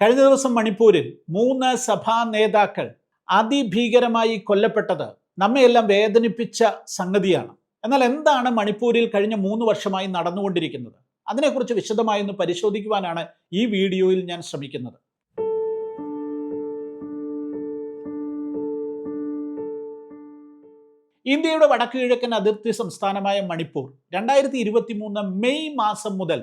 കഴിഞ്ഞ ദിവസം മണിപ്പൂരിൽ 3 സഭാ നേതാക്കൾ അതിഭീകരമായി കൊല്ലപ്പെട്ടത് നമ്മയെല്ലാം വേദനിപ്പിച്ച സംഗതിയാണ്. എന്നാൽ എന്താണ് മണിപ്പൂരിൽ കഴിഞ്ഞ 3 വർഷമായി നടന്നുകൊണ്ടിരിക്കുന്നത്? അതിനെക്കുറിച്ച് വിശദമായി ഒന്ന് പരിശോധിക്കുവാനാണ് ഈ വീഡിയോയിൽ ഞാൻ ശ്രമിക്കുന്നത്. ഇന്ത്യയുടെ വടക്ക് കിഴക്കൻ അതിർത്തി സംസ്ഥാനമായ മണിപ്പൂർ 2023 മെയ് മാസം മുതൽ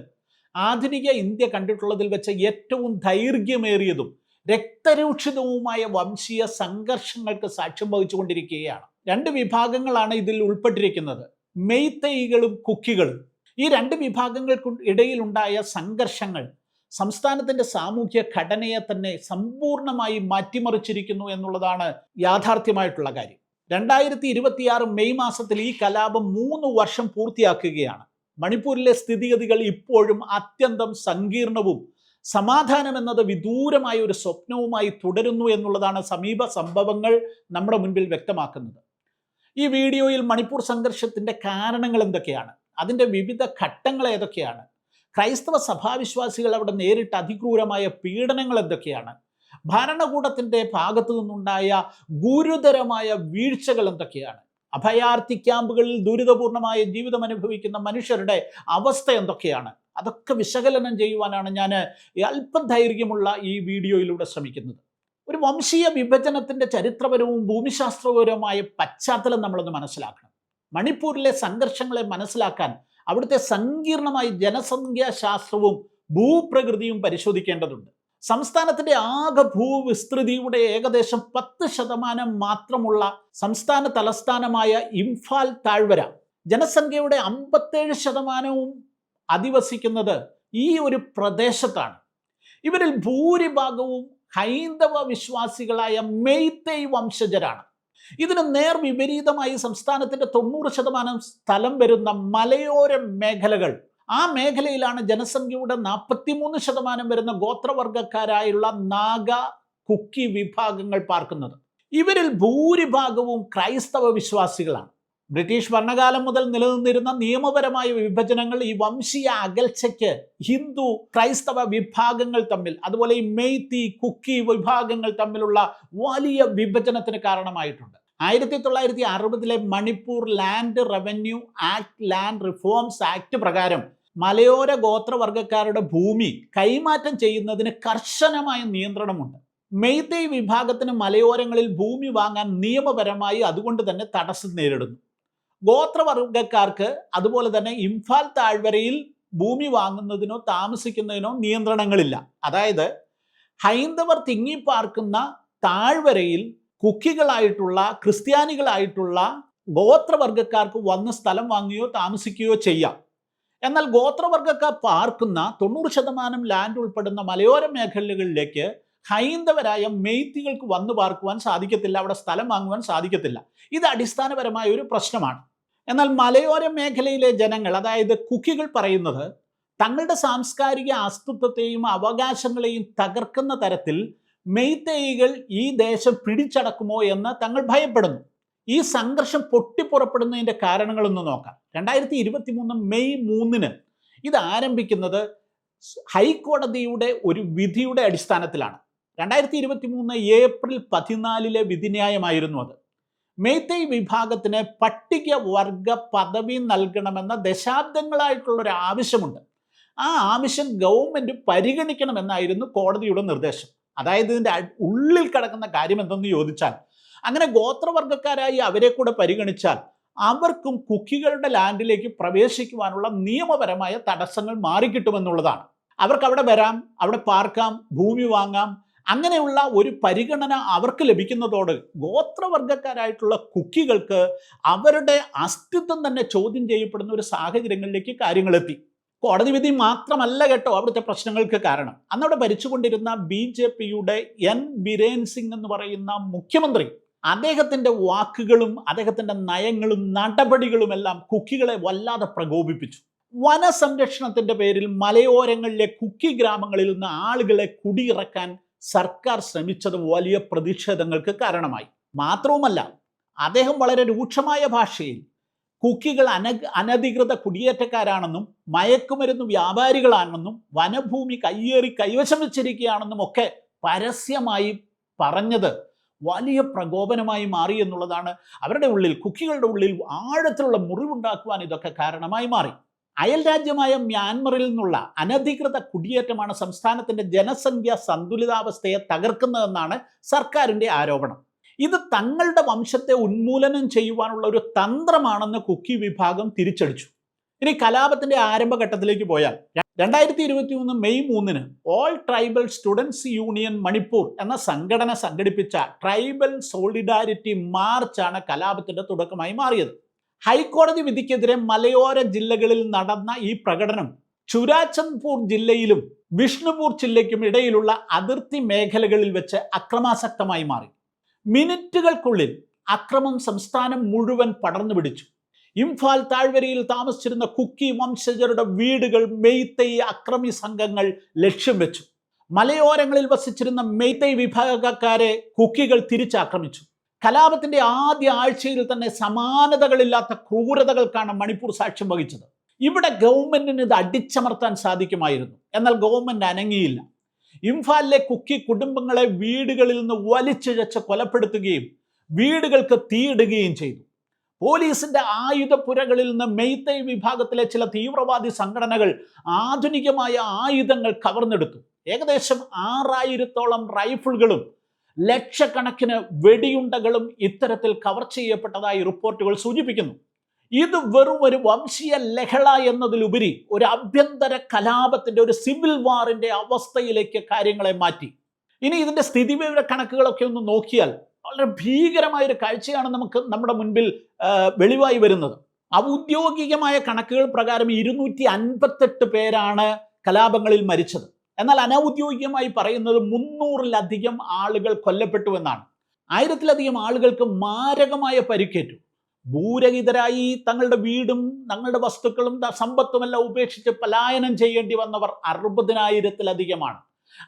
ആധുനിക ഇന്ത്യ കണ്ടിട്ടുള്ളതിൽ വെച്ച് ഏറ്റവും ദൈർഘ്യമേറിയതും രക്തരൂക്ഷിതവുമായ വംശീയ സംഘർഷങ്ങൾക്ക് സാക്ഷ്യം വഹിച്ചുകൊണ്ടിരിക്കുകയാണ്. 2 വിഭാഗങ്ങളാണ് ഇതിൽ ഉൾപ്പെട്ടിരിക്കുന്നത്, മെയ്തേയികളും കുക്കികളും. ഈ 2 വിഭാഗങ്ങൾക്കും ഇടയിലുണ്ടായ സംഘർഷങ്ങൾ സംസ്ഥാനത്തിന്റെ സാമൂഹ്യ ഘടനയെ തന്നെ സമ്പൂർണമായി മാറ്റിമറിച്ചിരിക്കുന്നു എന്നുള്ളതാണ് യാഥാർത്ഥ്യമായിട്ടുള്ള കാര്യം. 2026 മെയ് മാസത്തിൽ ഈ കലാപം 3 വർഷം പൂർത്തിയാക്കുകയാണ്. മണിപ്പൂരിലെ സ്ഥിതിഗതികൾ ഇപ്പോഴും അത്യന്തം സങ്കീർണവും സമാധാനം എന്നത് വിദൂരമായ ഒരു സ്വപ്നവുമായി തുടരുന്നു എന്നുള്ളതാണ് സമീപ സംഭവങ്ങൾ നമ്മുടെ മുൻപിൽ വ്യക്തമാക്കുന്നത്. ഈ വീഡിയോയിൽ മണിപ്പൂർ സംഘർഷത്തിന്റെ കാരണങ്ങൾ എന്തൊക്കെയാണ്, അതിൻ്റെ വിവിധ ഘട്ടങ്ങൾ ഏതൊക്കെയാണ്, ക്രൈസ്തവ സഭാവിശ്വാസികൾ അവിടെ നേരിട്ട അതിക്രൂരമായ പീഡനങ്ങൾ എന്തൊക്കെയാണ്, ഭരണകൂടത്തിന്റെ ഭാഗത്തു നിന്നുണ്ടായ ഗുരുതരമായ വീഴ്ചകൾ എന്തൊക്കെയാണ്, അഭയാർത്ഥി ക്യാമ്പുകളിൽ ദുരിതപൂർണമായ ജീവിതം അനുഭവിക്കുന്ന മനുഷ്യരുടെ അവസ്ഥ എന്തൊക്കെയാണ്, അതൊക്കെ വിശകലനം ചെയ്യുവാനാണ് ഞാൻ അല്പം ദൈർഘ്യമുള്ള ഈ വീഡിയോയിലൂടെ ശ്രമിക്കുന്നത്. ഒരു വംശീയ വിഭജനത്തിന്റെ ചരിത്രപരവും ഭൂമിശാസ്ത്രപരവുമായ പശ്ചാത്തലം നമ്മളൊന്ന് മനസ്സിലാക്കണം. മണിപ്പൂരിലെ സംഘർഷങ്ങളെ മനസ്സിലാക്കാൻ അവിടുത്തെ സങ്കീർണമായ ജനസംഖ്യാശാസ്ത്രവും ഭൂപ്രകൃതിയും പരിശോധിക്കേണ്ടതുണ്ട്. സംസ്ഥാനത്തിന്റെ ആകെ ഭൂവിസ്തൃതിയുടെ ഏകദേശം 10% മാത്രമുള്ള സംസ്ഥാന തലസ്ഥാനമായ ഇംഫാൽ താഴ്വര ജനസംഖ്യയുടെ 57% അധിവസിക്കുന്നത് ഈ ഒരു പ്രദേശത്താണ്. ഇവരിൽ ഭൂരിഭാഗവും ഹൈന്ദവ വിശ്വാസികളായ മെയ്തേയ് വംശജരാണ്. ഇതിന് നേർ വിപരീതമായി സംസ്ഥാനത്തിന്റെ 90% സ്ഥലം വരുന്ന മലയോര മേഖലകൾ, ആ മേഖലയിലാണ് ജനസംഖ്യയുടെ 43% വരുന്ന ഗോത്രവർഗക്കാരായുള്ള നാഗ, കുക്കി വിഭാഗങ്ങൾ പാർക്കുന്നത്. ഇവരിൽ ഭൂരിഭാഗവും ക്രൈസ്തവ വിശ്വാസികളാണ്. ബ്രിട്ടീഷ് ഭരണകാലം മുതൽ നിലനിന്നിരുന്ന നിയമപരമായ വിഭജനങ്ങൾ ഈ വംശീയ അകൽച്ചയ്ക്ക് ഹിന്ദു ക്രൈസ്തവ വിഭാഗങ്ങൾ തമ്മിൽ, അതുപോലെ ഈ മെയ്തി കുക്കി വിഭാഗങ്ങൾ തമ്മിലുള്ള വലിയ വിഭജനത്തിന് കാരണമായിട്ടുണ്ട്. 1960 Manipur land revenue act, land reforms act പ്രകാരം മലയോര ഗോത്രവർഗക്കാരുടെ ഭൂമി കൈമാറ്റം ചെയ്യുന്നതിന് കർശനമായ നിയന്ത്രണമുണ്ട്. മെയ്തേയ് വിഭാഗത്തിന് മലയോരങ്ങളിൽ ഭൂമി വാങ്ങാൻ നിയമപരമായി അതുകൊണ്ട് തന്നെ തടസ്സം നേരിടുന്നു. ഗോത്രവർഗക്കാർക്ക് അതുപോലെ തന്നെ ഇംഫാൽ താഴ്വരയിൽ ഭൂമി വാങ്ങുന്നതിനോ താമസിക്കുന്നതിനോ നിയന്ത്രണങ്ങളില്ല. അതായത് ഹൈന്ദവർ തിങ്ങിപ്പാർക്കുന്ന താഴ്വരയിൽ കുക്കികളായിട്ടുള്ള ക്രിസ്ത്യാനികളായിട്ടുള്ള ഗോത്രവർഗക്കാർക്ക് വന്ന് സ്ഥലം വാങ്ങുകയോ താമസിക്കുകയോ ചെയ്യാം. എന്നാൽ ഗോത്രവർഗക്കാർ പാർക്കുന്ന 90% ലാൻഡ് ഉൾപ്പെടുന്ന മലയോര മേഖലകളിലേക്ക് ഹൈന്ദവരായ മെയ്തികൾക്ക് വന്നു പാർക്കുവാൻ സാധിക്കത്തില്ല, അവിടെ സ്ഥലം വാങ്ങുവാൻ സാധിക്കത്തില്ല. ഇത് അടിസ്ഥാനപരമായ ഒരു പ്രശ്നമാണ്. എന്നാൽ മലയോര മേഖലയിലെ ജനങ്ങൾ, അതായത് കുക്കികൾ പറയുന്നത് തങ്ങളുടെ സാംസ്കാരിക അസ്തിത്വത്തെയും അവകാശങ്ങളെയും തകർക്കുന്ന തരത്തിൽ മെയ്തേയികൾ ഈ ദേശം പിടിച്ചടക്കുമോ എന്ന് തങ്ങൾ ഭയപ്പെടുന്നു. ഈ സംഘർഷം പൊട്ടിപ്പുറപ്പെടുന്നതിൻ്റെ കാരണങ്ങളൊന്ന് നോക്കാം. 2023 മെയ് 3 ഇത് ആരംഭിക്കുന്നത് ഹൈക്കോടതിയുടെ ഒരു വിധിയുടെ അടിസ്ഥാനത്തിലാണ്. 2023 ഏപ്രിൽ 14 വിധിന്യായമായിരുന്നു അത്. മെയ്തേയ് വിഭാഗത്തിന് പട്ടികവർഗ പദവി നൽകണമെന്ന ദശാബ്ദങ്ങളായിട്ടുള്ളൊരു ആവശ്യമുണ്ട്. ആ ആവശ്യം ഗവൺമെൻറ് പരിഗണിക്കണമെന്നായിരുന്നു കോടതിയുടെ നിർദ്ദേശം. അതായത് ഇതിൻ്റെ ഉള്ളിൽ കിടക്കുന്ന കാര്യം എന്തെന്ന് ചോദിച്ചാൽ, അങ്ങനെ ഗോത്രവർഗക്കാരായി അവരെ കൂടെ പരിഗണിച്ചാൽ അവർക്കും കുക്കികളുടെ ലാൻഡിലേക്ക് പ്രവേശിക്കുവാനുള്ള നിയമപരമായ തടസ്സങ്ങൾ മാറിക്കിട്ടുമെന്നുള്ളതാണ്. അവർക്ക് അവിടെ വരാം, അവിടെ പാർക്കാം, ഭൂമി വാങ്ങാം. അങ്ങനെയുള്ള ഒരു പരിഗണന അവർക്ക് ലഭിക്കുന്നതോട് ഗോത്രവർഗക്കാരായിട്ടുള്ള കുക്കികൾക്ക് അവരുടെ അസ്തിത്വം തന്നെ ചോദ്യം ചെയ്യപ്പെടുന്ന ഒരു സാഹചര്യങ്ങളിലേക്ക് കാര്യങ്ങളെത്തി. കോടതി വിധി മാത്രമല്ല കേട്ടോ അവിടുത്തെ പ്രശ്നങ്ങൾക്ക് കാരണം. അന്നവിടെ ഭരിച്ചുകൊണ്ടിരുന്ന BJPയുടെ എൻ ബിരേൻ സിംഗ് എന്ന് പറയുന്ന മുഖ്യമന്ത്രി, അദ്ദേഹത്തിൻ്റെ വാക്കുകളും അദ്ദേഹത്തിൻ്റെ നയങ്ങളും നടപടികളുമെല്ലാം കുക്കികളെ വല്ലാതെ പ്രകോപിപ്പിച്ചു. വനസംരക്ഷണത്തിൻ്റെ പേരിൽ മലയോരങ്ങളിലെ കുക്കി ഗ്രാമങ്ങളിൽ നിന്ന് ആളുകളെ കുടിയിറക്കാൻ സർക്കാർ ശ്രമിച്ചത് വലിയ പ്രതിഷേധങ്ങൾക്ക് കാരണമായി. മാത്രവുമല്ല, അദ്ദേഹം വളരെ രൂക്ഷമായ ഭാഷയിൽ കുക്കികൾ അനധികൃത കുടിയേറ്റക്കാരാണെന്നും മയക്കുമരുന്ന് വ്യാപാരികളാണെന്നും വനഭൂമി കൈവശം വെച്ചിരിക്കുകയാണെന്നും ഒക്കെ പരസ്യമായി പറഞ്ഞത് വലിയ പ്രകോപനമായി മാറി എന്നുള്ളതാണ്. അവരുടെ ഉള്ളിൽ, കുക്കികളുടെ ഉള്ളിൽ ആഴത്തിലുള്ള മുറിവുണ്ടാക്കുവാൻ ഇതൊക്കെ കാരണമായി മാറി. അയൽ രാജ്യമായ മ്യാൻമറിൽ നിന്നുള്ള അനധികൃത കുടിയേറ്റമാണ് സംസ്ഥാനത്തിന്റെ ജനസംഖ്യാ സന്തുലിതാവസ്ഥയെ തകർക്കുന്നതെന്നാണ് സർക്കാരിന്റെ ആരോപണം. ഇത് തങ്ങളുടെ വംശത്തെ ഉന്മൂലനം ചെയ്യുവാനുള്ള ഒരു തന്ത്രമാണെന്ന് കുക്കി വിഭാഗം തിരിച്ചടിച്ചു. ഇനി കലാപത്തിന്റെ ആരംഭഘട്ടത്തിലേക്ക് പോയാൽ 2023 May 3 all tribal students union Manipur എന്ന സംഘടന സംഘടിപ്പിച്ച ട്രൈബൽ സോളിഡാരിറ്റി മാർച്ചാണ് കലാപത്തിന്റെ തുടക്കമായി മാറിയത്. ഹൈക്കോടതി വിധിക്കെതിരെ മലയോര ജില്ലകളിൽ നടന്ന ഈ പ്രകടനം ചുരാചന്ദ്പൂർ ജില്ലയിലും വിഷ്ണുപൂർ ജില്ലയ്ക്കും ഇടയിലുള്ള അതിർത്തി മേഖലകളിൽ വെച്ച് അക്രമാസക്തമായി മാറി. മിനിറ്റുകൾക്കുള്ളിൽ അക്രമം സംസ്ഥാനം മുഴുവൻ പടർന്നു പിടിച്ചു. ഇംഫാൽ താഴ്വരയിൽ താമസിച്ചിരുന്ന കുക്കി വംശജരുടെ വീടുകൾ മെയ്തൈ അക്രമി സംഘങ്ങൾ ലക്ഷ്യം വെച്ചു. മലയോരങ്ങളിൽ വസിച്ചിരുന്ന മെയ്തൈ വിഭാഗക്കാരെ കുക്കികൾ തിരിച്ചാക്രമിച്ചു. കലാപത്തിന്റെ ആദ്യ ആഴ്ചയിൽ തന്നെ സമാനതകളില്ലാത്ത ക്രൂരതകൾക്കാണ് മണിപ്പൂർ സാക്ഷ്യം വഹിച്ചത്. ഇവിടെ ഗവൺമെന്റിന് ഇത് അടിച്ചമർത്താൻ സാധിക്കുമായിരുന്നു. എന്നാൽ ഗവൺമെന്റ് അനങ്ങിയില്ല. ഇംഫാലിലെ കുക്കി കുടുംബങ്ങളെ വീടുകളിൽ നിന്ന് വലിച്ചിഴച്ച് കൊലപ്പെടുത്തുകയും വീടുകൾക്ക് തീയിടുകയും ചെയ്തു. പോലീസിന്റെ ആയുധപ്പുരകളിൽ നിന്ന് മെയ്തൈ വിഭാഗത്തിലെ ചില തീവ്രവാദി സംഘടനകൾ ആധുനികമായ ആയുധങ്ങൾ കവർന്നെടുത്തു. ഏകദേശം 6000-ഓളം റൈഫിളുകളും ലക്ഷക്കണക്കിന് വെടിയുണ്ടകളും ഇത്തരത്തിൽ കവർ ചെയ്യപ്പെട്ടതായി റിപ്പോർട്ടുകൾ സൂചിപ്പിക്കുന്നു. ഇത് വെറും ഒരു വംശീയ ലഹള എന്നതിലുപരി ഒരു ആഭ്യന്തര കലാപത്തിന്റെ, ഒരു സിവിൽ വാറിന്റെ അവസ്ഥയിലേക്ക് കാര്യങ്ങളെ മാറ്റി. ഇനി ഇതിന്റെ സ്ഥിതിവിവര കണക്കുകളൊക്കെ ഒന്ന് നോക്കിയാൽ വളരെ ഭീകരമായ ഒരു കാഴ്ചയാണ് നമ്മുടെ മുൻപിൽ വെളിവായി വരുന്നത്. ഔദ്യോഗികമായ കണക്കുകൾ പ്രകാരം 258 പേരാണ് കലാപങ്ങളിൽ മരിച്ചത്. എന്നാൽ അനൗദ്യോഗികമായി പറയുന്നത് 300-ലധികം ആളുകൾ കൊല്ലപ്പെട്ടു എന്നാണ്. 1000-ലധികം ആളുകൾക്ക് മാരകമായ പരിക്കേറ്റു. ഭൂരഹിതരായി തങ്ങളുടെ വീടും തങ്ങളുടെ വസ്തുക്കളും സമ്പത്തുമെല്ലാം ഉപേക്ഷിച്ച് പലായനം ചെയ്യേണ്ടി വന്നവർ 60,000-ലധികമാണ്.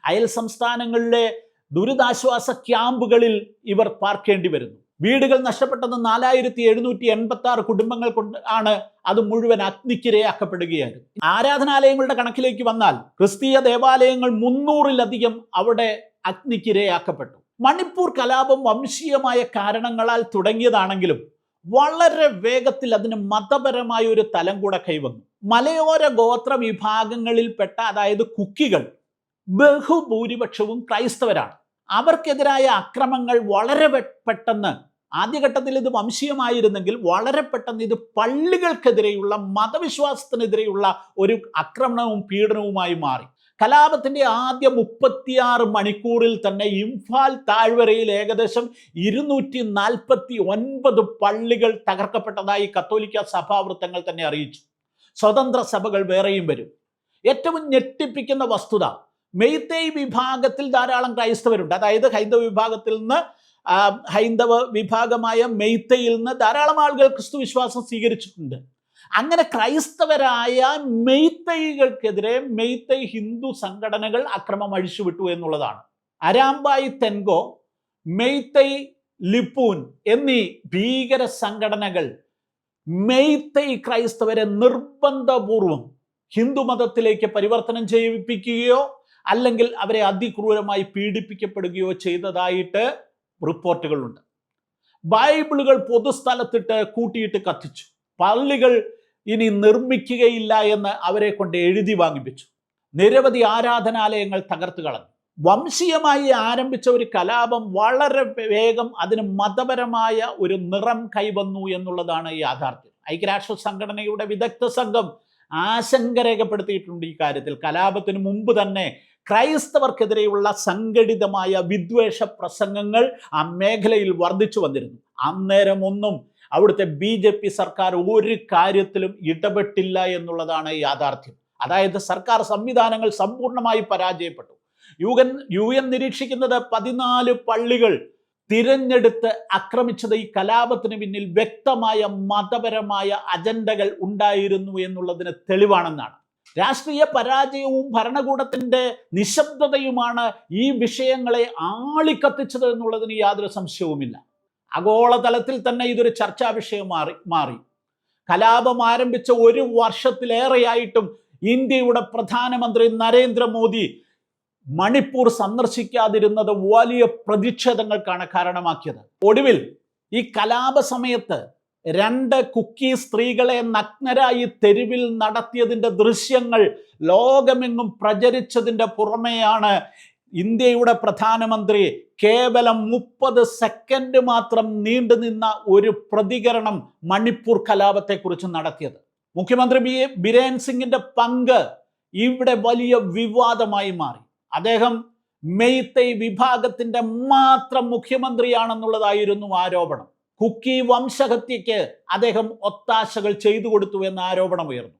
അയൽ സംസ്ഥാനങ്ങളിലെ ദുരിതാശ്വാസ ക്യാമ്പുകളിൽ ഇവർ പാർക്കേണ്ടി വരുന്നു. വീടുകൾ നഷ്ടപ്പെട്ടത് 4786 കുടുംബങ്ങൾ കൊണ്ട് ആണ്. അത് മുഴുവൻ അഗ്നിക്കിരയാക്കപ്പെടുകയായിരുന്നു. ആരാധനാലയങ്ങളുടെ കണക്കിലേക്ക് വന്നാൽ ക്രിസ്തീയ ദേവാലയങ്ങൾ 300-ലധികം അവിടെ അഗ്നിക്കിരയാക്കപ്പെട്ടു. മണിപ്പൂർ കലാപം വംശീയമായ കാരണങ്ങളാൽ തുടങ്ങിയതാണെങ്കിലും വളരെ വേഗത്തിൽ അതിന് മതപരമായ ഒരു തലം കൂടെ കൈവന്നു. മലയോര ഗോത്ര വിഭാഗങ്ങളിൽപ്പെട്ട, അതായത് കുക്കികൾ, ബഹുഭൂരിപക്ഷവും ക്രൈസ്തവരാണ്. അവർക്കെതിരായ അക്രമങ്ങൾ വളരെ പെട്ടെന്ന്, ആദ്യഘട്ടത്തിൽ ഇത് വംശീയമായിരുന്നെങ്കിൽ വളരെ പെട്ടെന്ന് ഇത് പള്ളികൾക്കെതിരെയുള്ള, മതവിശ്വാസത്തിനെതിരെയുള്ള ഒരു ആക്രമണവും പീഡനവുമായി മാറി. കലാപത്തിന്റെ ആദ്യ 36 മണിക്കൂറിൽ തന്നെ ഇംഫാൽ താഴ്വരയിൽ ഏകദേശം 249 പള്ളികൾ തകർക്കപ്പെട്ടതായി കത്തോലിക്ക സഭാവൃത്തങ്ങൾ തന്നെ അറിയിച്ചു. സ്വതന്ത്ര സഭകൾ വേറെയും വരും. ഏറ്റവും ഞെട്ടിപ്പിക്കുന്ന വസ്തുത, മെയ്തൈ വിഭാഗത്തിൽ ധാരാളം ക്രൈസ്തവരുണ്ട്. അതായത് ഹൈന്ദവ വിഭാഗത്തിൽ നിന്ന്, ഹൈന്ദവ വിഭാഗമായ മെയ്തൈയിൽ നിന്ന് ധാരാളം ആളുകൾ ക്രിസ്തു വിശ്വാസം സ്വീകരിച്ചിട്ടുണ്ട്. അങ്ങനെ ക്രൈസ്തവരായ മെയ്തൈകൾക്കെതിരെ മെയ്തൈ ഹിന്ദു സംഘടനകൾ അക്രമം അഴിച്ചുവിട്ടു എന്നുള്ളതാണ്. അരാംബായ് തെൻഗോ, മെയ്തൈ ലിപ്പൂൻ എന്നീ ഭീകര സംഘടനകൾ മെയ്തൈ ക്രൈസ്തവരെ നിർബന്ധപൂർവം ഹിന്ദുമതത്തിലേക്ക് പരിവർത്തനം ചെയ്യിപ്പിക്കുകയോ അല്ലെങ്കിൽ അവരെ അതിക്രൂരമായി പീഡിപ്പിക്കപ്പെടുകയോ ചെയ്തതായിട്ട് റിപ്പോർട്ടുകളുണ്ട്. ബൈബിളുകൾ പൊതുസ്ഥലത്തിട്ട് കൂട്ടിയിട്ട് കത്തിച്ചു. പള്ളികൾ ഇനി നിർമ്മിക്കുകയില്ല എന്ന് അവരെ കൊണ്ട് എഴുതി വാങ്ങിപ്പിച്ചു. നിരവധി ആരാധനാലയങ്ങൾ തകർത്ത് കളഞ്ഞു. വംശീയമായി ആരംഭിച്ച ഒരു കലാപം വളരെ വേഗം അതിന് മതപരമായ ഒരു നിറം കൈവന്നു എന്നുള്ളതാണ് യാഥാർത്ഥ്യം. ഐക്യരാഷ്ട്ര സംഘടനയുടെ വിദഗ്ധ സംഘം ആശങ്ക രേഖപ്പെടുത്തിയിട്ടുണ്ട് ഈ കാര്യത്തിൽ. കലാപത്തിന് മുമ്പ് തന്നെ ക്രൈസ്തവർക്കെതിരെയുള്ള സംഘടിതമായ വിദ്വേഷ പ്രസംഗങ്ങൾ ആ മേഖലയിൽ വർദ്ധിച്ചു വന്നിരുന്നു. അന്നേരം ഒന്നും അവിടുത്തെ BJP സർക്കാർ ഒരു കാര്യത്തിലും ഇടപെട്ടില്ല എന്നുള്ളതാണ് യാഥാർത്ഥ്യം. അതായത് സർക്കാർ സംവിധാനങ്ങൾ സമ്പൂർണ്ണമായി പരാജയപ്പെട്ടു. UN നിരീക്ഷിക്കുന്നത് 14 പള്ളികൾ തിരഞ്ഞെടുത്ത് ആക്രമിച്ചത് ഈ കലാപത്തിന് പിന്നിൽ വ്യക്തമായ മതപരമായ അജണ്ടകൾ ഉണ്ടായിരുന്നു എന്നുള്ളതിന് തെളിവാണെന്നാണ്. രാഷ്ട്രീയ പരാജയവും ഭരണകൂടത്തിന്റെ നിശബ്ദതയുമാണ് ഈ വിഷയങ്ങളെ ആളിക്കത്തിച്ചത് എന്നുള്ളതിന് യാതൊരു സംശയവുമില്ല. ആഗോളതലത്തിൽ തന്നെ ഇതൊരു ചർച്ചാ വിഷയം മാറി. കലാപം ആരംഭിച്ച 1 വർഷത്തിലേറെയായിട്ടും ഇന്ത്യയുടെ പ്രധാനമന്ത്രി നരേന്ദ്രമോദി മണിപ്പൂർ സന്ദർശിക്കാതിരുന്നത് വലിയ പ്രതിഷേധങ്ങൾക്കാണ് കാരണമാക്കിയത്. ഒടുവിൽ ഈ കലാപ സമയത്ത് 2 കുക്കി സ്ത്രീകളെ നഗ്നരായി തെരുവിൽ നടത്തിയതിൻ്റെ ദൃശ്യങ്ങൾ ലോകമെങ്ങും പ്രചരിച്ചതിൻ്റെ പുറമെയാണ് ഇന്ത്യയുടെ പ്രധാനമന്ത്രി കേവലം 30 സെക്കൻഡ് മാത്രം നീണ്ടുനിന്ന ഒരു പ്രതികരണം മണിപ്പൂർ കലാപത്തെക്കുറിച്ച് നടത്തിയത്. മുഖ്യമന്ത്രി ബിരേൻ സിംഗിന്റെ പങ്ക് ഇവിടെ വലിയ വിവാദമായി മാറി. അദ്ദേഹം മെയ്തൈ വിഭാഗത്തിന്റെ മാത്രം മുഖ്യമന്ത്രിയാണെന്നുള്ളതായിരുന്നു ആരോപണം. കുക്കി വംശഹത്യയ്ക്ക് അദ്ദേഹം ഒത്താശകൾ ചെയ്തു കൊടുത്തു എന്ന ആരോപണം ഉയർന്നു.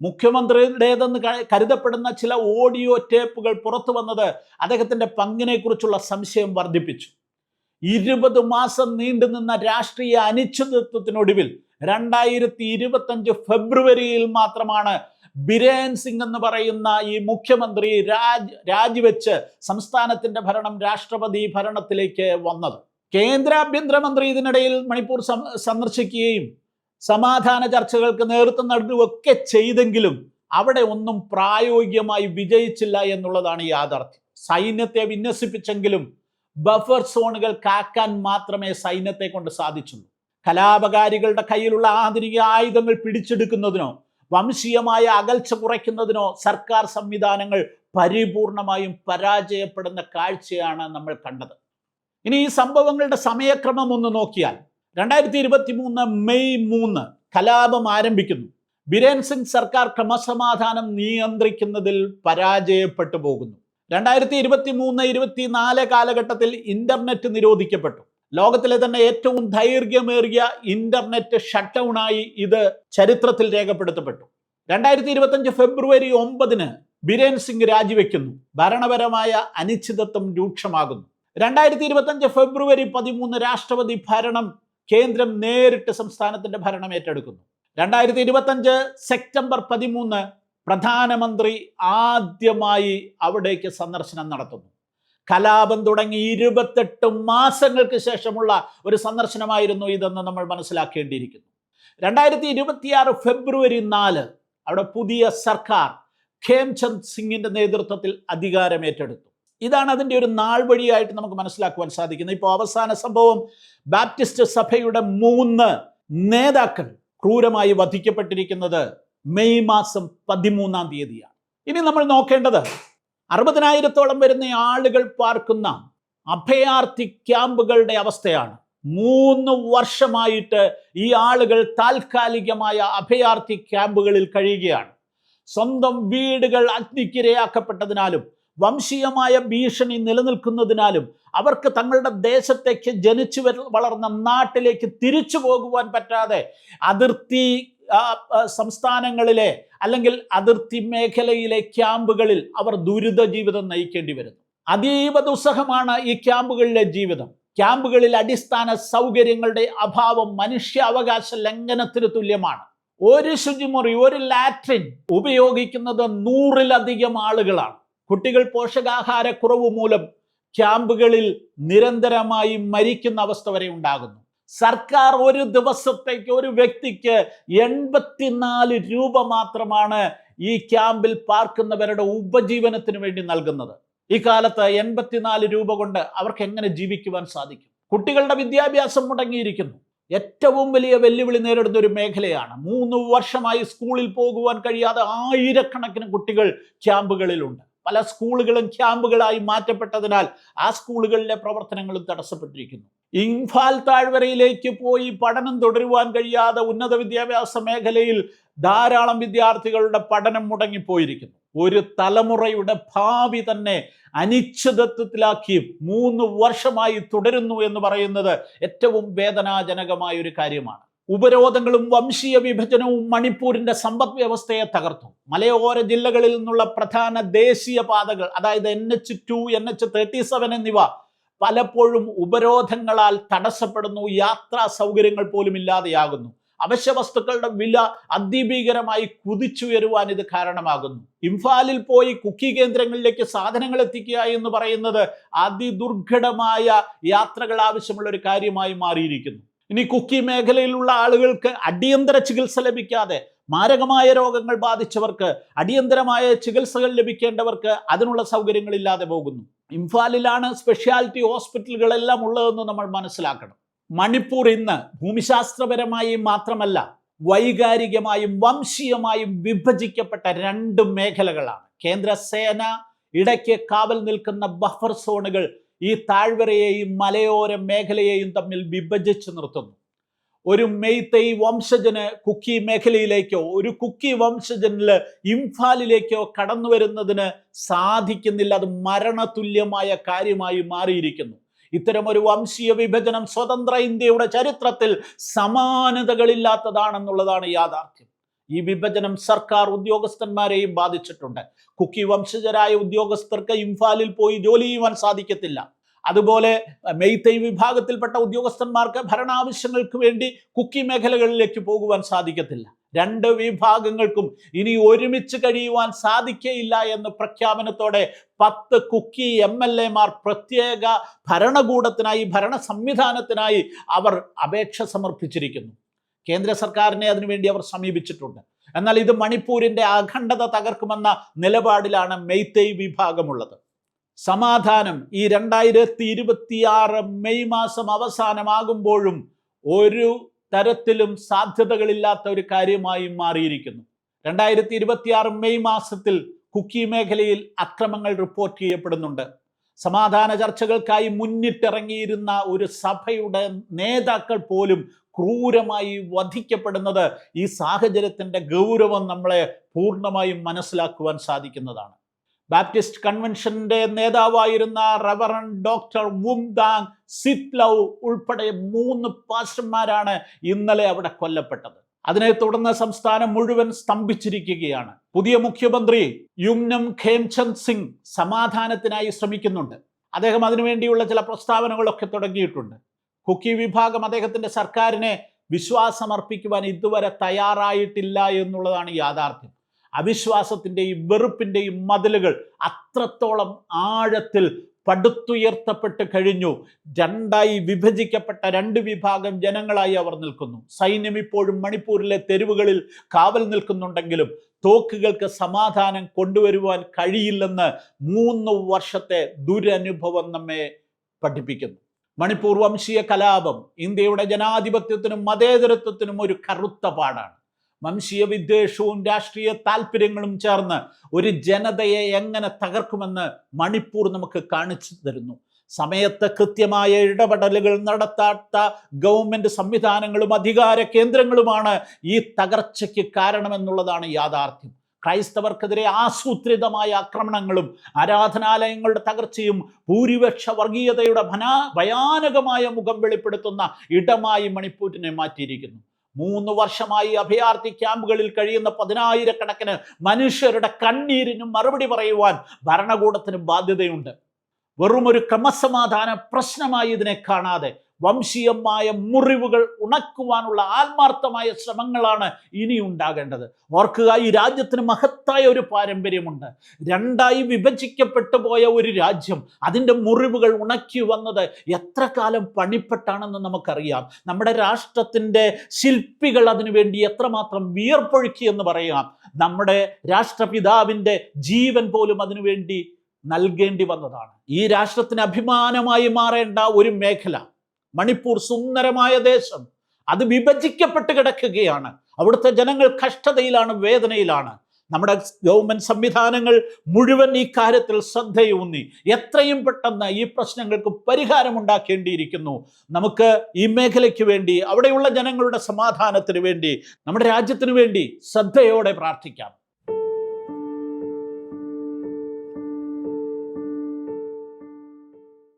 മുഖ്യമന്ത്രിയുടേതെന്ന് കരുതപ്പെടുന്ന ചില ഓഡിയോ ടേപ്പുകൾ പുറത്തു വന്നത് അദ്ദേഹത്തിന്റെ പങ്കിനെ കുറിച്ചുള്ള സംശയം വർദ്ധിപ്പിച്ചു. 20 മാസം നീണ്ടുനിന്ന രാഷ്ട്രീയ അനിശ്ചിതത്വത്തിനൊടുവിൽ 2025 ഫെബ്രുവരിയിൽ മാത്രമാണ് ബിരേൻ സിംഗ് എന്ന് പറയുന്ന ഈ മുഖ്യമന്ത്രി രാജിവെച്ച് സംസ്ഥാനത്തിന്റെ ഭരണം രാഷ്ട്രപതി ഭരണത്തിലേക്ക് വന്നത്. കേന്ദ്ര ആഭ്യന്തരമന്ത്രി ഇതിനിടയിൽ മണിപ്പൂർ സന്ദർശിക്കുകയും സമാധാന ചർച്ചകൾക്ക് നേതൃത്വം നൽകുകയൊക്കെ ചെയ്തെങ്കിലും അവിടെ ഒന്നും പ്രായോഗികമായി വിജയിച്ചില്ല എന്നുള്ളതാണ് യാഥാർത്ഥ്യം. സൈന്യത്തെ വിന്യസിപ്പിച്ചെങ്കിലും ബഫർ സോണുകൾ കാക്കാൻ മാത്രമേ സൈന്യത്തെ കൊണ്ട് സാധിച്ചുള്ളൂ. കലാപകാരികളുടെ കയ്യിലുള്ള ആധുനിക ആയുധങ്ങൾ പിടിച്ചെടുക്കുന്നതിനോ വംശീയമായ അകൽച്ച കുറയ്ക്കുന്നതിനോ സർക്കാർ സംവിധാനങ്ങൾ പരിപൂർണമായും പരാജയപ്പെടുന്ന കാഴ്ചയാണ് നമ്മൾ കണ്ടത്. ഇനി ഈ സംഭവങ്ങളുടെ സമയക്രമം ഒന്ന് നോക്കിയാൽ 2023 മെയ് 3 കലാപം ആരംഭിക്കുന്നു. ബിരേൻ സിംഗ് സർക്കാർ ക്രമസമാധാനം നിയന്ത്രിക്കുന്നതിൽ പരാജയപ്പെട്ടു പോകുന്നു. 2023-24 കാലഘട്ടത്തിൽ ഇന്റർനെറ്റ് നിരോധിക്കപ്പെട്ടു. ലോകത്തിലെ തന്നെ ഏറ്റവും ദൈർഘ്യമേറിയ ഇന്റർനെറ്റ് ഷട്ട് ഡൗണായി ഇത് ചരിത്രത്തിൽ രേഖപ്പെടുത്തപ്പെട്ടു. 2025 ഫെബ്രുവരി 9 ബിരേൻ സിംഗ് രാജിവെക്കുന്നു. ഭരണപരമായ അനിശ്ചിതത്വം രൂക്ഷമാകുന്നു. 2025 ഫെബ്രുവരി 13 രാഷ്ട്രപതി ഭരണം കേന്ദ്രം നേരിട്ട് സംസ്ഥാനത്തിന്റെ ഭരണം ഏറ്റെടുക്കുന്നു. 2025 സെപ്റ്റംബർ 13 പ്രധാനമന്ത്രി ആദ്യമായി അവിടേക്ക് സന്ദർശനം നടത്തുന്നു. കലാപം തുടങ്ങി 28 മാസങ്ങൾക്ക് ശേഷമുള്ള ഒരു സന്ദർശനമായിരുന്നു ഇതെന്ന് നമ്മൾ മനസ്സിലാക്കേണ്ടിയിരിക്കുന്നു. 2026 ഫെബ്രുവരി 4 അവിടെ പുതിയ സർക്കാർ ഖേംചന്ദ് സിംഗിന്റെ നേതൃത്വത്തിൽ അധികാരം ഏറ്റെടുത്തു. ഇതാണ് അതിൻ്റെ ഒരു നാൾ വഴിയായിട്ട് നമുക്ക് മനസ്സിലാക്കുവാൻ സാധിക്കുന്നത്. ഇപ്പോൾ അവസാന സംഭവം ബാപ്റ്റിസ്റ്റ് സഭയുടെ 3 നേതാക്കൾ ക്രൂരമായി വധിക്കപ്പെട്ടിരിക്കുന്നത് മെയ് മാസം 13-ാം തീയതിയാണ്. ഇനി നമ്മൾ നോക്കേണ്ടത് 60,000-ഓളം വരുന്ന ആളുകൾ പാർക്കുന്ന അഭയാർത്ഥി ക്യാമ്പുകളുടെ അവസ്ഥയാണ്. 3 വർഷമായിട്ട് ഈ ആളുകൾ താൽക്കാലികമായ അഭയാർത്ഥി ക്യാമ്പുകളിൽ കഴിയുകയാണ്. സ്വന്തം വീടുകൾ അഗ്നിക്കിരയാക്കപ്പെട്ടതിനാലും വംശീയമായ ഭീഷണി നിലനിൽക്കുന്നതിനാലും അവർക്ക് തങ്ങളുടെ ദേശത്തേക്ക് ജനിച്ചു വളർന്ന നാട്ടിലേക്ക് തിരിച്ചു പോകുവാൻ പറ്റാതെ അതിർത്തി സംസ്ഥാനങ്ങളിലെ അല്ലെങ്കിൽ അതിർത്തി മേഖലയിലെ ക്യാമ്പുകളിൽ അവർ ദുരിത ജീവിതം നയിക്കേണ്ടി വരുന്നു. അതീവ ദുസ്സഹമാണ് ഈ ക്യാമ്പുകളിലെ ജീവിതം. ക്യാമ്പുകളിൽ അടിസ്ഥാന സൗകര്യങ്ങളുടെ അഭാവം മനുഷ്യാവകാശ ലംഘനത്തിന് തുല്യമാണ്. ഒരു ശുചിമുറി, ഒരു ലാട്രിൻ ഉപയോഗിക്കുന്നത് 100-ലധികം ആളുകളാണ്. കുട്ടികൾ പോഷകാഹാരക്കുറവ് മൂലം ക്യാമ്പുകളിൽ നിരന്തരമായി മരിക്കുന്ന അവസ്ഥ വരെ ഉണ്ടാകുന്നു. സർക്കാർ ഒരു ദിവസത്തേക്ക് ഒരു വ്യക്തിക്ക് 84 രൂപ മാത്രമാണ് ഈ ക്യാമ്പിൽ പാർക്കുന്നവരുടെ ഉപജീവനത്തിന് വേണ്ടി നൽകുന്നത്. ഈ കാലത്ത് 84 രൂപ കൊണ്ട് അവർക്ക് എങ്ങനെ ജീവിക്കുവാൻ സാധിക്കും? കുട്ടികളുടെ വിദ്യാഭ്യാസം മുടങ്ങിയിരിക്കുന്നു. ഏറ്റവും വലിയ വെല്ലുവിളി നേരിടുന്ന ഒരു മേഖലയാണ്. 3 വർഷമായി സ്കൂളിൽ പോകുവാൻ കഴിയാതെ ആയിരക്കണക്കിന് കുട്ടികൾ ക്യാമ്പുകളിലുണ്ട്. പല സ്കൂളുകളും ക്യാമ്പുകളായി മാറ്റപ്പെട്ടതിനാൽ ആ സ്കൂളുകളിലെ പ്രവർത്തനങ്ങളും തടസ്സപ്പെട്ടിരിക്കുന്നു. ഇംഫാൽ താഴ്വരയിലേക്ക് പോയി പഠനം തുടരുവാൻ കഴിയാതെ ഉന്നത വിദ്യാഭ്യാസ മേഖലയിൽ ധാരാളം വിദ്യാർത്ഥികളുടെ പഠനം മുടങ്ങിപ്പോയിരിക്കുന്നു. ഒരു തലമുറയുടെ ഭാവി തന്നെ അനിശ്ചിതത്വത്തിലാക്കി 3 വർഷമായി തുടരുന്നു എന്ന് പറയുന്നത് ഏറ്റവും വേദനാജനകമായ ഒരു കാര്യമാണ്. ഉപരോധങ്ങളും വംശീയ വിഭജനവും മണിപ്പൂരിന്റെ സമ്പദ് വ്യവസ്ഥയെ തകർത്തു. മലയോര ജില്ലകളിൽ നിന്നുള്ള പ്രധാന ദേശീയ പാതകൾ, അതായത് NH2, NH37 എന്നിവ പലപ്പോഴും ഉപരോധങ്ങളാൽ തടസ്സപ്പെടുന്നു. യാത്രാ സൗകര്യങ്ങൾ പോലും ഇല്ലാതെയാകുന്നു. അവശ്യ വസ്തുക്കളുടെ വില അതിഭീകരമായി കുതിച്ചുയരുവാൻ ഇത് കാരണമാകുന്നു. ഇംഫാലിൽ പോയി കുക്കി കേന്ദ്രങ്ങളിലേക്ക് സാധനങ്ങൾ എത്തിക്കുക എന്ന് പറയുന്നത് അതിദുർഘടമായ യാത്രകൾ ആവശ്യമുള്ള ഒരു കാര്യമായി മാറിയിരിക്കുന്നു. ഇനി കുക്കി മേഖലയിലുള്ള ആളുകൾക്ക് അടിയന്തര ചികിത്സ ലഭിക്കാതെ മാരകമായ രോഗങ്ങൾ ബാധിച്ചവർക്ക് അടിയന്തരമായ ചികിത്സകൾ ലഭിക്കേണ്ടവർക്ക് അതിനുള്ള സൗകര്യങ്ങളില്ലാതെ പോകുന്നു. ഇംഫാലിലാണ് സ്പെഷ്യാലിറ്റി ഹോസ്പിറ്റലുകളെല്ലാം ഉള്ളതെന്ന് നമ്മൾ മനസ്സിലാക്കണം. മണിപ്പൂർ ഇന്ന് ഭൂമിശാസ്ത്രപരമായി മാത്രമല്ല വൈകാരികമായും വംശീയമായും വിഭജിക്കപ്പെട്ട രണ്ട് മേഖലകളാണ്. കേന്ദ്ര സേന ഇടയ്ക്ക് കാവൽ നിൽക്കുന്ന ബഫർ സോണുകൾ ഈ താഴ്വരയെയും മലയോര മേഖലയെയും തമ്മിൽ വിഭജിച്ച് നിർത്തുന്നു. ഒരു മെയ്തേയ് വംശജന് കുക്കി മേഖലയിലേക്കോ ഒരു കുക്കി വംശജനില് ഇംഫാലിലേക്കോ കടന്നു വരുന്നതിന് സാധിക്കുന്നില്ല. അത് മരണതുല്യമായ കാര്യമായി മാറിയിരിക്കുന്നു. ഇത്തരം ഒരു വംശീയ വിഭജനം സ്വതന്ത്ര ഇന്ത്യയുടെ ചരിത്രത്തിൽ സമാനതകളില്ലാത്തതാണെന്നുള്ളതാണ് യാഥാർത്ഥ്യം. ഈ വിഭജനം സർക്കാർ ഉദ്യോഗസ്ഥന്മാരെയും ബാധിച്ചിട്ടുണ്ട്. കുക്കി വംശജരായ ഉദ്യോഗസ്ഥർക്ക് ഇംഫാലിൽ പോയി ജോലി ചെയ്യുവാൻ സാധിക്കത്തില്ല. അതുപോലെ മെയ്തേയ് വിഭാഗത്തിൽപ്പെട്ട ഉദ്യോഗസ്ഥന്മാർക്ക് ഭരണാവശ്യങ്ങൾക്ക് വേണ്ടി കുക്കി മേഖലകളിലേക്ക് പോകുവാൻ സാധിക്കത്തില്ല. രണ്ട് വിഭാഗങ്ങൾക്കും ഇനി ഒരുമിച്ച് കഴിയുവാൻ സാധിക്കയില്ല എന്ന പ്രഖ്യാപനത്തോടെ 10 കുക്കി MLA-മാർ പ്രത്യേക ഭരണകൂടത്തിനായി ഭരണ സംവിധാനത്തിനായി അവർ അപേക്ഷ സമർപ്പിച്ചിരിക്കുന്നു. കേന്ദ്ര സർക്കാരിനെ അതിനുവേണ്ടി അവർ സമീപിച്ചിട്ടുണ്ട്. എന്നാൽ ഇത് മണിപ്പൂരിന്റെ അഖണ്ഡത തകർക്കുമെന്ന നിലപാടിലാണ് മെയ്തേയ് വിഭാഗമുള്ളത്. സമാധാനം ഈ 2026 മെയ് മാസം അവസാനമാകുമ്പോഴും ഒരു തരത്തിലും സാധ്യതകളില്ലാത്ത ഒരു കാര്യമായി മാറിയിരിക്കുന്നു. 2026 മെയ് മാസത്തിൽ കുക്കി മേഖലയിൽ അക്രമങ്ങൾ റിപ്പോർട്ട് ചെയ്യപ്പെടുന്നുണ്ട്. സമാധാന ചർച്ചകൾക്കായി മുന്നിട്ടിറങ്ങിയിരുന്ന ഒരു സഭയുടെ നേതാക്കൾ പോലും ക്രൂരമായി വധിക്കപ്പെടുന്നത് ഈ സാഹചര്യത്തിൻ്റെ ഗൗരവം നമ്മളെ പൂർണ്ണമായും മനസ്സിലാക്കുവാൻ സാധിക്കുന്നതാണ്. ബാപ്റ്റിസ്റ്റ് കൺവെൻഷന്റെ നേതാവായിരുന്ന റവറൻ ഡോക്ടർ വുംദാങ് സിത്ലൗ ഉൾപ്പെടെ 3 പാസ്റ്റർമാരാണ് ഇന്നലെ അവിടെ കൊല്ലപ്പെട്ടത്. അതിനെ തുടർന്ന് സംസ്ഥാനം മുഴുവൻ സ്തംഭിച്ചിരിക്കുകയാണ്. പുതിയ മുഖ്യമന്ത്രി യുംനം ഖേംചന്ദ് സിംഗ് സമാധാനത്തിനായി ശ്രമിക്കുന്നുണ്ട്. അദ്ദേഹം അതിനുവേണ്ടിയുള്ള ചില പ്രസ്താവനകളൊക്കെ തുടങ്ങിയിട്ടുണ്ട്. കുക്കി വിഭാഗം അദ്ദേഹത്തിന്റെ സർക്കാരിനെ വിശ്വാസമർപ്പിക്കുവാൻ ഇതുവരെ തയ്യാറായിട്ടില്ല എന്നുള്ളതാണ് യാഥാർത്ഥ്യം. അവിശ്വാസത്തിൻ്റെയും വെറുപ്പിൻ്റെയും മതിലുകൾ അത്രത്തോളം ആഴത്തിൽ പടുത്തുയർത്തപ്പെട്ട് കഴിഞ്ഞു. രണ്ടായി വിഭജിക്കപ്പെട്ട 2 വിഭാഗം ജനങ്ങളായി അവർ നിൽക്കുന്നു. സൈന്യം ഇപ്പോഴും മണിപ്പൂരിലെ തെരുവുകളിൽ കാവൽ നിൽക്കുന്നുണ്ടെങ്കിലും തോക്കുകൾക്ക് സമാധാനം കൊണ്ടുവരുവാൻ കഴിയില്ലെന്ന് 3 വർഷത്തെ ദുരനുഭവം നമ്മെ പഠിപ്പിക്കുന്നു. മണിപ്പൂർ വംശീയ കലാപം ഇന്ത്യയുടെ ജനാധിപത്യത്തിനും മതേതരത്വത്തിനും ഒരു കറുത്ത പാടാണ്. വംശീയ വിദ്വേഷവും രാഷ്ട്രീയ താല്പര്യങ്ങളും ചേർന്ന് ഒരു ജനതയെ എങ്ങനെ തകർക്കുമെന്ന് മണിപ്പൂർ നമുക്ക് കാണിച്ചു തരുന്നു. സമയത്ത് കൃത്യമായ ഇടപെടലുകൾ നടത്താത്ത ഗവൺമെന്റ് സംവിധാനങ്ങളും അധികാര കേന്ദ്രങ്ങളുമാണ് ഈ തകർച്ചയ്ക്ക് കാരണമെന്നുള്ളതാണ് യാഥാർത്ഥ്യം. ക്രൈസ്തവർക്കെതിരെ ആസൂത്രിതമായ ആക്രമണങ്ങളും ആരാധനാലയങ്ങളുടെ തകർച്ചയും ഭൂരിപക്ഷ വർഗീയതയുടെ ഭയാനകമായ മുഖം വെളിപ്പെടുത്തുന്ന ഇടമായി മണിപ്പൂരിനെ മാറ്റിയിരിക്കുന്നു. 3 വർഷമായി അഭയാർത്ഥി ക്യാമ്പുകളിൽ കഴിയുന്ന 10,000-കണക്കിന് മനുഷ്യരുടെ കണ്ണീരിനും മറുപടി പറയുവാൻ ഭരണകൂടത്തിന് ബാധ്യതയുണ്ട്. വെറുമൊരു ക്രമസമാധാന പ്രശ്നമായി ഇതിനെ കാണാതെ വംശീയമായ മുറിവുകൾ ഉണക്കുവാനുള്ള ആത്മാർത്ഥമായ ശ്രമങ്ങളാണ് ഇനി ഉണ്ടാകേണ്ടത്. ഓർക്കുക, ഈ രാജ്യത്തിന് മഹത്തായ ഒരു പാരമ്പര്യമുണ്ട്. 2ആയി വിഭജിക്കപ്പെട്ടു പോയ ഒരു രാജ്യം, അതിൻ്റെ മുറിവുകൾ ഉണക്കി വന്നത് എത്ര കാലം പണിപ്പെട്ടാണെന്ന് നമുക്കറിയാം. നമ്മുടെ രാഷ്ട്രത്തിൻ്റെ ശില്പികൾ അതിനുവേണ്ടി എത്രമാത്രം വിയർപ്പൊഴുക്കി എന്ന് പറയാം. നമ്മുടെ രാഷ്ട്രപിതാവിൻ്റെ ജീവൻ പോലും അതിനുവേണ്ടി നൽകേണ്ടി വന്നതാണ്. ഈ രാഷ്ട്രത്തിന് അഭിമാനമായി മാറേണ്ട ഒരു മേഖല മണിപ്പൂർ, സുന്ദരമായ ദേശം, അത് വിഭജിക്കപ്പെട്ട് കിടക്കുകയാണ്. അവിടുത്തെ ജനങ്ങൾ കഷ്ടതയിലാണ്, വേദനയിലാണ്. നമ്മുടെ ഗവൺമെന്റ് സംവിധാനങ്ങൾ മുഴുവൻ ഈ കാര്യത്തിൽ ശ്രദ്ധയൂന്നി എത്രയും പെട്ടെന്ന് ഈ പ്രശ്നങ്ങൾക്ക് പരിഹാരമുണ്ടാക്കേണ്ടിയിരിക്കുന്നു. നമുക്ക് ഈ മേഖലയ്ക്ക് വേണ്ടി, അവിടെയുള്ള ജനങ്ങളുടെ സമാധാനത്തിന് വേണ്ടി, നമ്മുടെ രാജ്യത്തിന് വേണ്ടി ശ്രദ്ധയോടെ പ്രാർത്ഥിക്കാം.